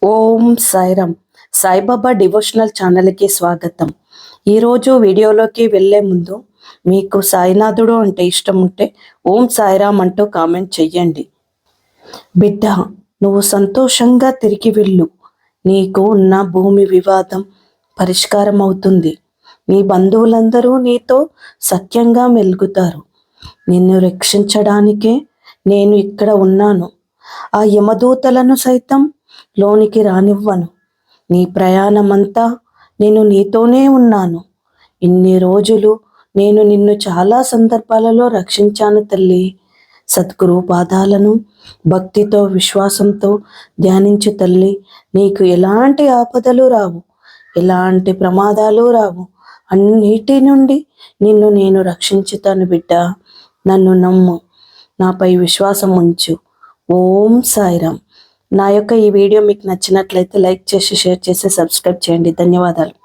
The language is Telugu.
ఓం సాయిరామ్. సాయిబాబా డివోషనల్ ఛానల్కి స్వాగతం. ఈరోజు వీడియోలోకి వెళ్ళే ముందు మీకు సాయినాథుడు అంటే ఇష్టం ఉంటే ఓం సాయిరామ్ అంటూ కామెంట్ చెయ్యండి. బిడ్డ, నువ్వు సంతోషంగా తిరిగి వెళ్ళు. నీకు ఉన్న భూమి వివాదం పరిష్కారం అవుతుంది. నీ బంధువులందరూ నీతో సత్యంగా మెలుగుతారు. నిన్ను రక్షించడానికే నేను ఇక్కడ ఉన్నాను. ఆ యమదూతలను సైతం లోనికి రానివ్వను. నీ ప్రయాణమంతా నేను నీతోనే ఉన్నాను. ఇన్ని రోజులు నేను నిన్ను చాలా సందర్భాలలో రక్షించాను తల్లి. సద్గురు పాదాలను భక్తితో విశ్వాసంతో ధ్యానించు తల్లి. నీకు ఎలాంటి ఆపదలు రావు, ఎలాంటి ప్రమాదాలు రావు. అన్నిటి నుండి నిన్ను నేను రక్షించుతాను బిడ్డ. నన్ను నమ్ము, నాపై విశ్వాసం ఉంచు. ఓం సాయిరామ్. నా యొక్క ఈ వీడియో మీకు నచ్చినట్లయితే లైక్ చేసి, షేర్ చేసి, సబ్స్క్రైబ్ చేయండి. ధన్యవాదాలు.